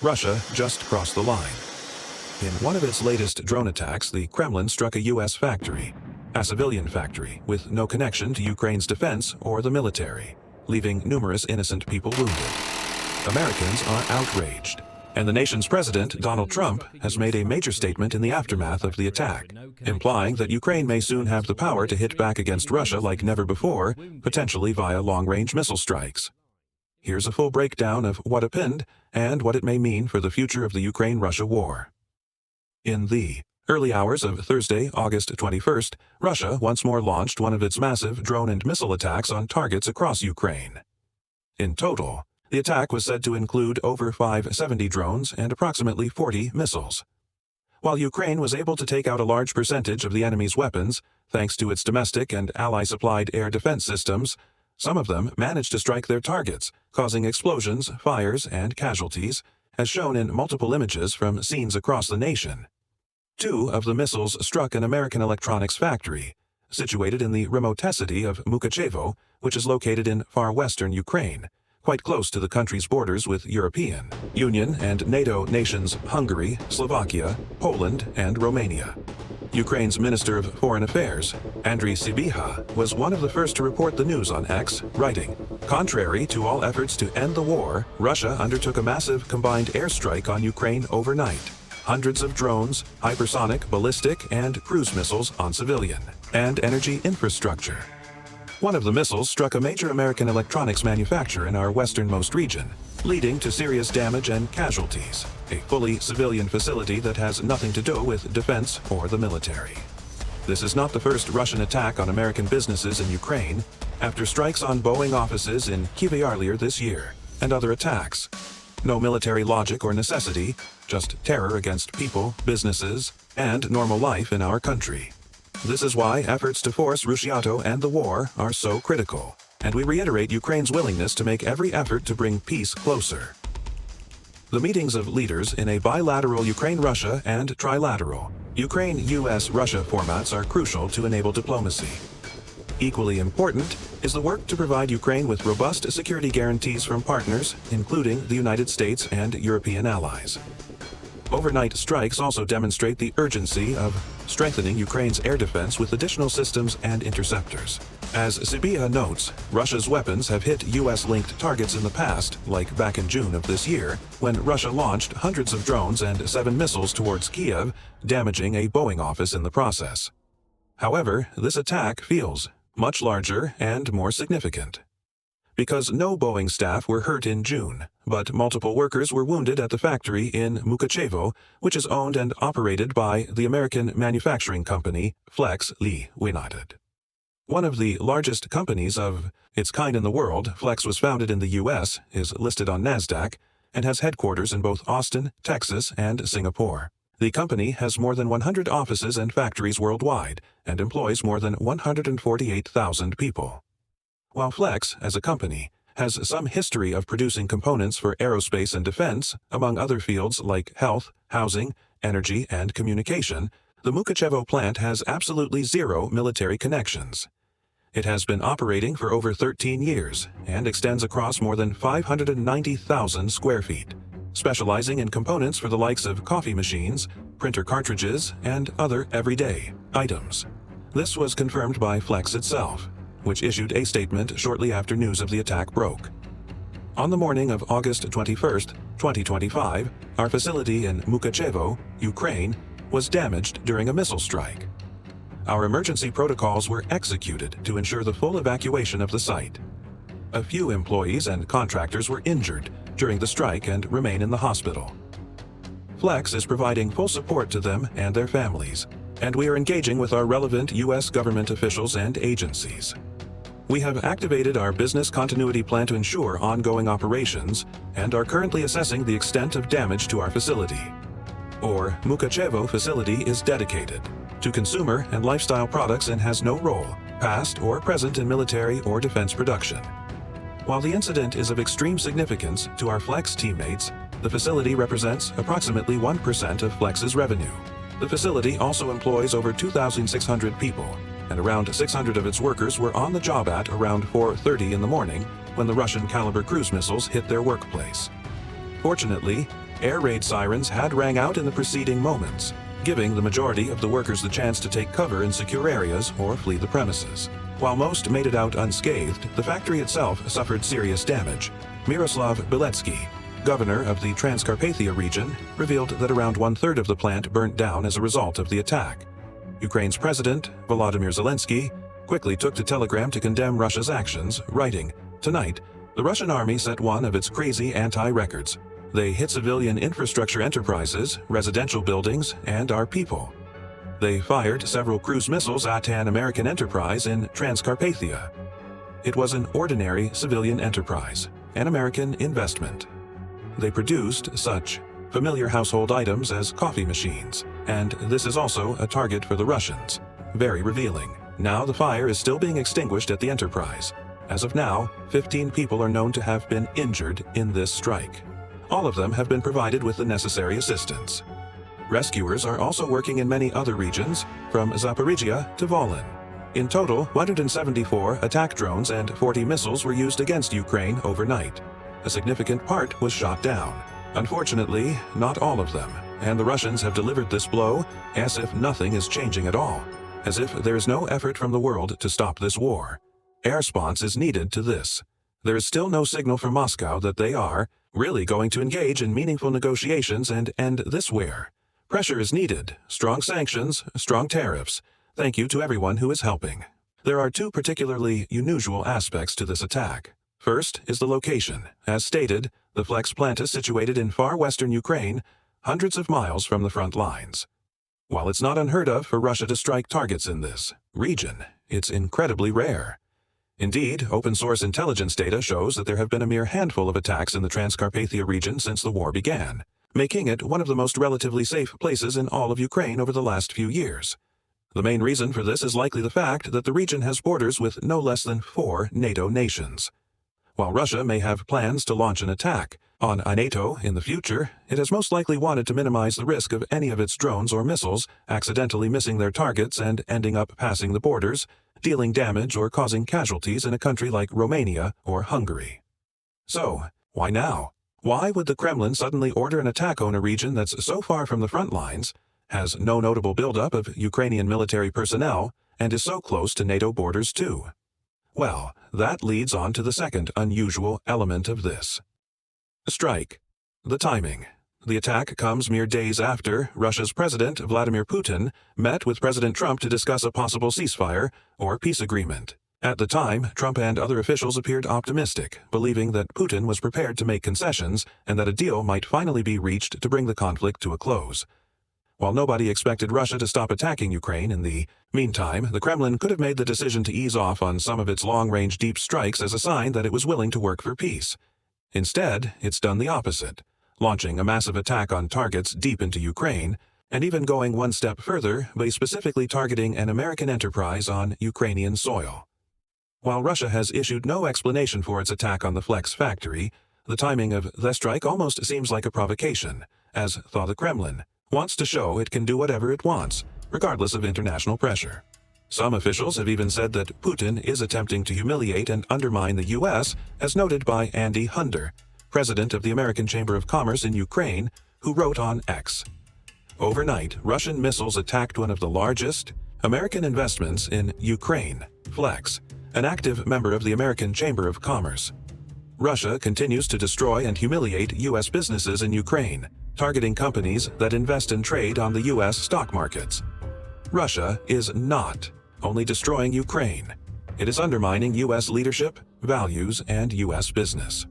Russia just crossed the line. In one of its latest drone attacks, the Kremlin struck a U.S. factory, a civilian factory, with no connection to Ukraine's defense or the military, leaving numerous innocent people wounded. Americans are outraged, and the nation's president, Donald Trump, has made a major statement in the aftermath of the attack, implying that Ukraine may soon have the power to hit back against Russia like never before, potentially via long-range missile strikes. Here's a full breakdown of what happened and what it may mean for the future of the Ukraine-Russia war. In the early hours of Thursday, August 21st, Russia once more launched one of its massive drone and missile attacks on targets across Ukraine. In total, the attack was said to include over 570 drones and approximately 40 missiles. While Ukraine was able to take out a large percentage of the enemy's weapons, thanks to its domestic and ally-supplied air defense systems, some of them managed to strike their targets, causing explosions, fires, and casualties, as shown in multiple images from scenes across the nation. 2 of the missiles struck an American electronics factory, situated in the remote city of Mukachevo, which is located in far western Ukraine, quite close to the country's borders with European Union and NATO nations Hungary, Slovakia, Poland, and Romania. Ukraine's Minister of Foreign Affairs, Andriy Sybiha, was one of the first to report the news on X, writing, "Contrary to all efforts to end the war, Russia undertook a massive combined airstrike on Ukraine overnight. Hundreds of drones, hypersonic, ballistic, and cruise missiles on civilian and energy infrastructure." One of the missiles struck a major American electronics manufacturer in our westernmost region, leading to serious damage and casualties, a fully civilian facility that has nothing to do with defense or the military. This is not the first Russian attack on American businesses in Ukraine, after strikes on Boeing offices in Kyiv earlier this year, and other attacks. No military logic or necessity, just terror against people, businesses, and normal life in our country. This is why efforts to force Russia and the war are so critical, and we reiterate Ukraine's willingness to make every effort to bring peace closer. The meetings of leaders in a bilateral Ukraine-Russia and trilateral Ukraine-US-Russia formats are crucial to enable diplomacy. Equally important is the work to provide Ukraine with robust security guarantees from partners, including the United States and European allies. Overnight strikes also demonstrate the urgency of strengthening Ukraine's air defense with additional systems and interceptors. As Sybiha notes, Russia's weapons have hit U.S.-linked targets in the past, like back in June of this year, when Russia launched hundreds of drones and 7 missiles towards Kyiv, damaging a Boeing office in the process. However, this attack feels much larger and more significant. Because no Boeing staff were hurt in June, but multiple workers were wounded at the factory in Mukachevo, which is owned and operated by the American manufacturing company Flex Limited. One of the largest companies of its kind in the world, Flex was founded in the U.S., is listed on NASDAQ, and has headquarters in both Austin, Texas, and Singapore. The company has more than 100 offices and factories worldwide, and employs more than 148,000 people. While Flex, as a company, has some history of producing components for aerospace and defense, among other fields like health, housing, energy, and communication, the Mukachevo plant has absolutely zero military connections. It has been operating for over 13 years and extends across more than 590,000 square feet, specializing in components for the likes of coffee machines, printer cartridges, and other everyday items. This was confirmed by Flex itself, which issued a statement shortly after news of the attack broke. On the morning of August 21st, 2025, our facility in Mukachevo, Ukraine, was damaged during a missile strike. Our emergency protocols were executed to ensure the full evacuation of the site. A few employees and contractors were injured during the strike and remain in the hospital. Flex is providing full support to them and their families, and we are engaging with our relevant U.S. government officials and agencies. We have activated our business continuity plan to ensure ongoing operations and are currently assessing the extent of damage to our facility. Our Mukachevo facility is dedicated to consumer and lifestyle products and has no role, past or present, in military or defense production. While the incident is of extreme significance to our Flex teammates, the facility represents approximately 1% of Flex's revenue. The facility also employs over 2,600 people, and around 600 of its workers were on the job at around 4:30 in the morning when the Russian-caliber cruise missiles hit their workplace. Fortunately, Air raid sirens had rang out in the preceding moments, giving the majority of the workers the chance to take cover in secure areas or flee the premises. While most made it out unscathed, the factory itself suffered serious damage. Miroslav Bilecki, governor of the Transcarpathia region, revealed that around one-third of the plant burnt down as a result of the attack. Ukraine's president, Volodymyr Zelensky, quickly took to Telegram to condemn Russia's actions, writing, "Tonight, the Russian army set one of its crazy anti-records. They hit civilian infrastructure enterprises, residential buildings, and our people. They fired several cruise missiles at an American enterprise in Transcarpathia. It was an ordinary civilian enterprise, an American investment. They produced such familiar household items as coffee machines, and this is also a target for the Russians. Very revealing. Now the fire is still being extinguished at the enterprise. As of now, 15 people are known to have been injured in this strike. All of them have been provided with the necessary assistance. Rescuers are also working in many other regions, from Zaporizhia to Volyn. In total, 174 attack drones and 40 missiles were used against Ukraine overnight. A significant part was shot down. Unfortunately, not all of them, and the Russians have delivered this blow as if nothing is changing at all, as if there is no effort from the world to stop this war. Air response is needed to this. There is still no signal from Moscow that they are really going to engage in meaningful negotiations and end this war. Pressure is needed, strong sanctions, strong tariffs. Thank you to everyone who is helping. There are two particularly unusual aspects to this attack. First is the location. As stated, the Flex plant is situated in far western Ukraine, hundreds of miles from the front lines. While it's not unheard of for Russia to strike targets in this region, it's incredibly rare. Indeed, open-source intelligence data shows that there have been a mere handful of attacks in the Transcarpathia region since the war began, making it one of the most relatively safe places in all of Ukraine over the last few years. The main reason for this is likely the fact that the region has borders with no less than 4 NATO nations. While Russia may have plans to launch an attack on NATO in the future, it has most likely wanted to minimize the risk of any of its drones or missiles accidentally missing their targets and ending up passing the borders, dealing damage or causing casualties in a country like Romania or Hungary. So, why now? Why would the Kremlin suddenly order an attack on a region that's so far from the front lines, has no notable buildup of Ukrainian military personnel, and is so close to NATO borders too? Well, that leads on to the second unusual element of this. Strike. The timing. The attack comes mere days after Russia's President Vladimir Putin met with President Trump to discuss a possible ceasefire or peace agreement. At the time, Trump and other officials appeared optimistic, believing that Putin was prepared to make concessions and that a deal might finally be reached to bring the conflict to a close. While nobody expected Russia to stop attacking Ukraine in the meantime, the Kremlin could have made the decision to ease off on some of its long-range deep strikes as a sign that it was willing to work for peace. Instead, it's done the opposite, launching a massive attack on targets deep into Ukraine, and even going one step further by specifically targeting an American enterprise on Ukrainian soil. While Russia has issued no explanation for its attack on the Flex factory, the timing of the strike almost seems like a provocation, as the Kremlin wants to show it can do whatever it wants, regardless of international pressure. Some officials have even said that Putin is attempting to humiliate and undermine the U.S., as noted by Andy Hunter, president of the American Chamber of Commerce in Ukraine, who wrote on X, "Overnight, Russian missiles attacked one of the largest American investments in Ukraine, Flex, an active member of the American Chamber of Commerce. Russia continues to destroy and humiliate U.S. businesses in Ukraine, targeting companies that invest and trade on the U.S. stock markets. Russia is not only destroying Ukraine, it is undermining U.S. leadership, values, and U.S. business.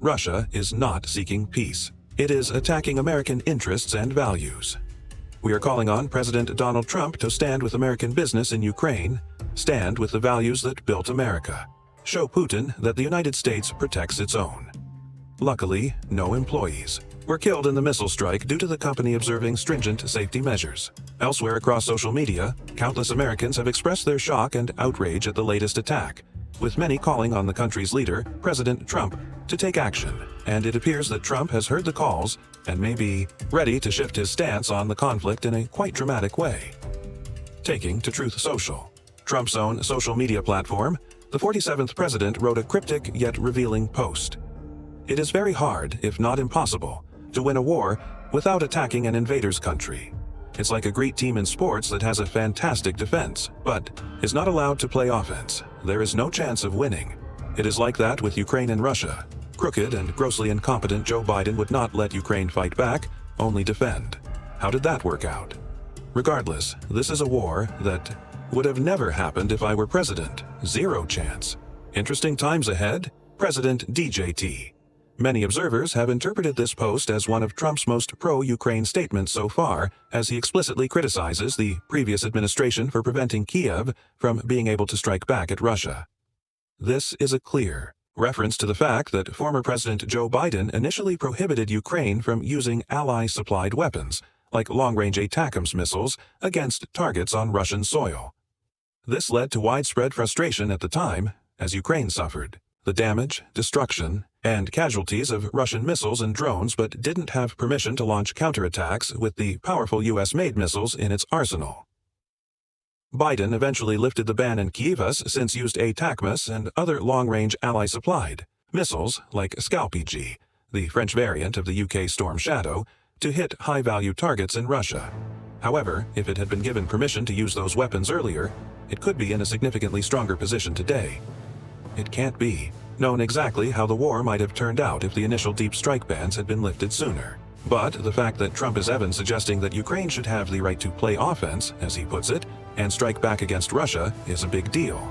Russia is not seeking peace. It is attacking American interests and values. We are calling on President Donald Trump to stand with American business in Ukraine, stand with the values that built America, show Putin that the United States protects its own." Luckily, no employees were killed in the missile strike due to the company observing stringent safety measures. Elsewhere across social media, countless Americans have expressed their shock and outrage at the latest attack, with many calling on the country's leader, President Trump, to take action. And it appears that Trump has heard the calls and may be ready to shift his stance on the conflict in a quite dramatic way. Taking to Truth Social, Trump's own social media platform, the 47th president wrote a cryptic yet revealing post. "It is very hard, if not impossible, to win a war without attacking an invader's country. It's like a great team in sports that has a fantastic defense, but is not allowed to play offense. There is no chance of winning. It is like that with Ukraine and Russia. Crooked and grossly incompetent Joe Biden would not let Ukraine fight back, only defend. How did that work out? Regardless, this is a war that would have never happened if I were president. Zero chance. Interesting times ahead? President DJT. Many observers have interpreted this post as one of Trump's most pro-Ukraine statements so far, as he explicitly criticizes the previous administration for preventing Kiev from being able to strike back at Russia. This is a clear reference to the fact that former President Joe Biden initially prohibited Ukraine from using ally-supplied weapons, like long-range ATACMS missiles, against targets on Russian soil. This led to widespread frustration at the time, as Ukraine suffered the damage, destruction, and casualties of Russian missiles and drones, but didn't have permission to launch counterattacks with the powerful US-made missiles in its arsenal. Biden eventually lifted the ban, and Kyiv has since used ATACMS and other long-range ally-supplied missiles like Scalp-EG, the French variant of the UK Storm Shadow, to hit high-value targets in Russia. However, if it had been given permission to use those weapons earlier, it could be in a significantly stronger position today. It can't be known exactly how the war might have turned out if the initial deep strike bans had been lifted sooner. But the fact that Trump is even suggesting that Ukraine should have the right to play offense, as he puts it, and strike back against Russia is a big deal.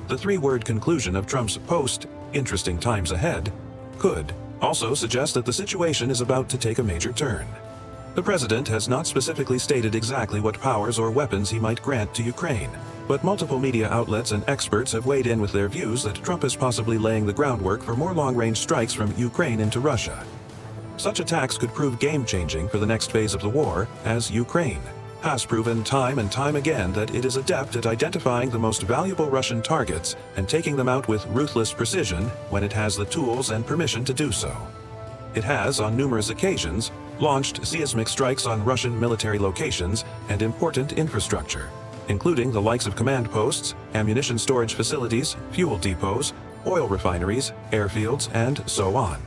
The three-word conclusion of Trump's post, "interesting times ahead," could also suggest that the situation is about to take a major turn. The president has not specifically stated exactly what powers or weapons he might grant to Ukraine, but multiple media outlets and experts have weighed in with their views that Trump is possibly laying the groundwork for more long-range strikes from Ukraine into Russia. Such attacks could prove game-changing for the next phase of the war, as Ukraine has proven time and time again that it is adept at identifying the most valuable Russian targets and taking them out with ruthless precision when it has the tools and permission to do so. It has, on numerous occasions, launched seismic strikes on Russian military locations and important infrastructure, including the likes of command posts, ammunition storage facilities, fuel depots, oil refineries, airfields, and so on.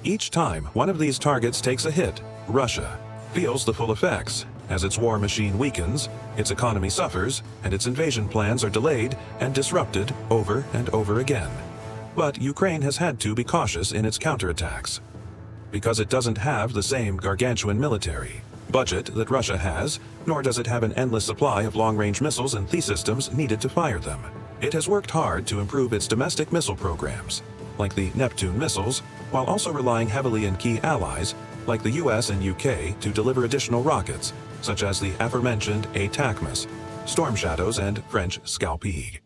Each time one of these targets takes a hit, Russia feels the full effects. As its war machine weakens, its economy suffers, and its invasion plans are delayed and disrupted over and over again. But Ukraine has had to be cautious in its counterattacks, because it doesn't have the same gargantuan military budget that Russia has, nor does it have an endless supply of long-range missiles and systems needed to fire them. It has worked hard to improve its domestic missile programs, like the Neptune missiles, while also relying heavily on key allies, like the US and UK, to deliver additional rockets, such as the aforementioned ATACMS, Storm Shadows, and French Scalp-EG.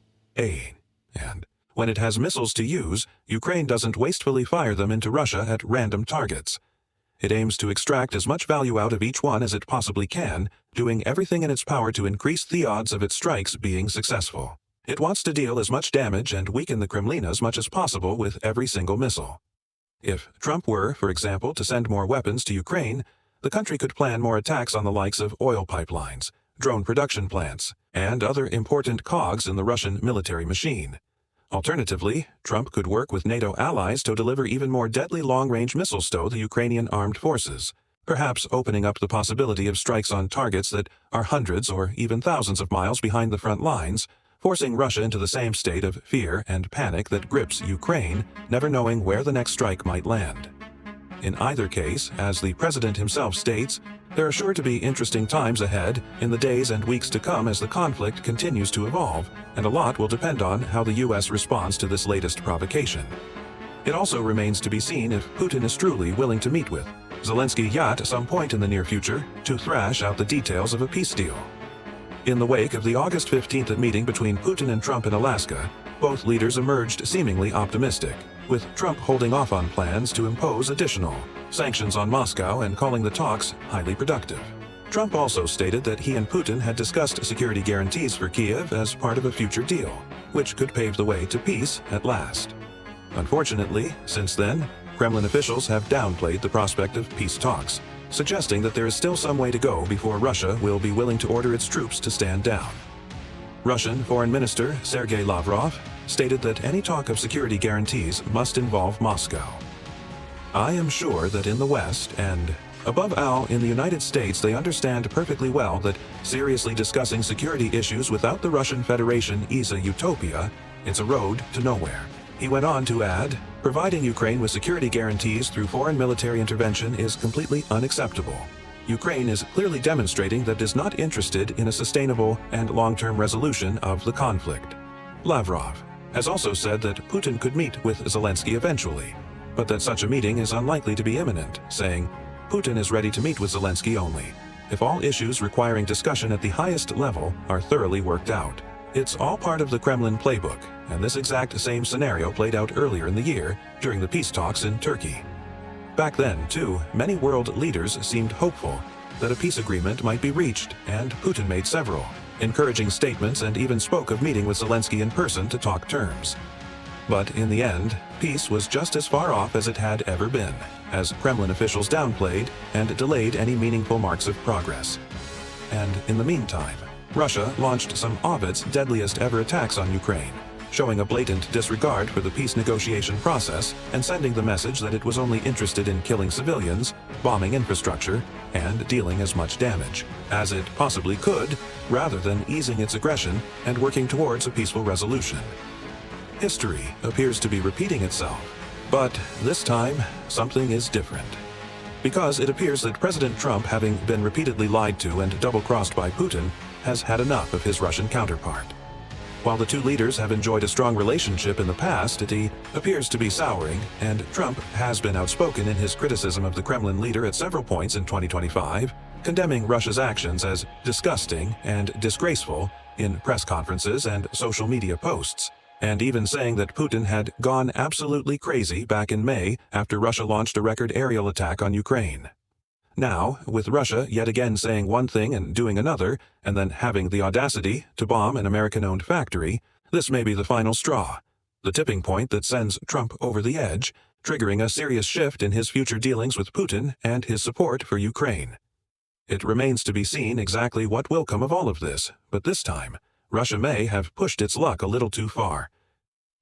And when it has missiles to use, Ukraine doesn't wastefully fire them into Russia at random targets. It aims to extract as much value out of each one as it possibly can, doing everything in its power to increase the odds of its strikes being successful. It wants to deal as much damage and weaken the Kremlin as much as possible with every single missile. If Trump were, for example, to send more weapons to Ukraine, the country could plan more attacks on the likes of oil pipelines, drone production plants, and other important cogs in the Russian military machine. Alternatively, Trump could work with NATO allies to deliver even more deadly long-range missiles to the Ukrainian armed forces, perhaps opening up the possibility of strikes on targets that are hundreds or even thousands of miles behind the front lines, forcing Russia into the same state of fear and panic that grips Ukraine, never knowing where the next strike might land. In either case, as the president himself states, there are sure to be interesting times ahead in the days and weeks to come as the conflict continues to evolve, and a lot will depend on how the US responds to this latest provocation. It also remains to be seen if Putin is truly willing to meet with Zelensky yet at some point in the near future to thrash out the details of a peace deal. In the wake of the August 15th meeting between Putin and Trump in Alaska, both leaders emerged seemingly optimistic, with Trump holding off on plans to impose additional sanctions on Moscow and calling the talks highly productive. Trump also stated that he and Putin had discussed security guarantees for Kiev as part of a future deal, which could pave the way to peace at last. Unfortunately, since then, Kremlin officials have downplayed the prospect of peace talks, suggesting that there is still some way to go before Russia will be willing to order its troops to stand down. Russian Foreign Minister Sergei Lavrov stated that any talk of security guarantees must involve Moscow. I am sure that in the West, and above all in the United States, they understand perfectly well that seriously discussing security issues without the Russian Federation is a utopia. It's a road to nowhere. He went on to add, providing Ukraine with security guarantees through foreign military intervention is completely unacceptable. Ukraine is clearly demonstrating that it is not interested in a sustainable and long-term resolution of the conflict. Lavrov has also said that Putin could meet with Zelensky eventually, but that such a meeting is unlikely to be imminent, saying, Putin is ready to meet with Zelensky only if all issues requiring discussion at the highest level are thoroughly worked out. It's all part of the Kremlin playbook, and this exact same scenario played out earlier in the year during the peace talks in Turkey. Back then, too, many world leaders seemed hopeful that a peace agreement might be reached, and Putin made several encouraging statements and even spoke of meeting with Zelensky in person to talk terms. But in the end, peace was just as far off as it had ever been, as Kremlin officials downplayed and delayed any meaningful marks of progress. And in the meantime, Russia launched some of its deadliest ever attacks on Ukraine, showing a blatant disregard for the peace negotiation process and sending the message that it was only interested in killing civilians, bombing infrastructure, and dealing as much damage as it possibly could, rather than easing its aggression and working towards a peaceful resolution. History appears to be repeating itself, but this time, something is different. Because it appears that President Trump, having been repeatedly lied to and double-crossed by Putin, has had enough of his Russian counterpart. While the two leaders have enjoyed a strong relationship in the past, it appears to be souring, and Trump has been outspoken in his criticism of the Kremlin leader at several points in 2025, condemning Russia's actions as disgusting and disgraceful in press conferences and social media posts, and even saying that Putin had gone absolutely crazy back in May after Russia launched a record aerial attack on Ukraine. Now, with Russia yet again saying one thing and doing another, and then having the audacity to bomb an American-owned factory, this may be the final straw, the tipping point that sends Trump over the edge, triggering a serious shift in his future dealings with Putin and his support for Ukraine. It remains to be seen exactly what will come of all of this, but this time, Russia may have pushed its luck a little too far.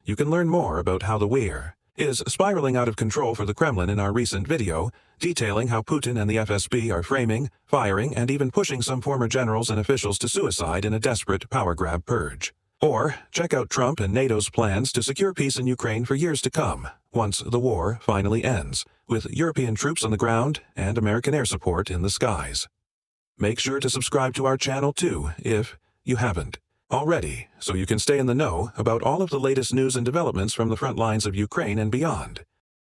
You can learn more about how the war is spiraling out of control for the Kremlin in our recent video, detailing how Putin and the FSB are framing, firing, and even pushing some former generals and officials to suicide in a desperate power grab purge. Or check out Trump and NATO's plans to secure peace in Ukraine for years to come, once the war finally ends, with European troops on the ground and American air support in the skies. Make sure to subscribe to our channel too, if you haven't already, so you can stay in the know about all of the latest news and developments from the front lines of Ukraine and beyond.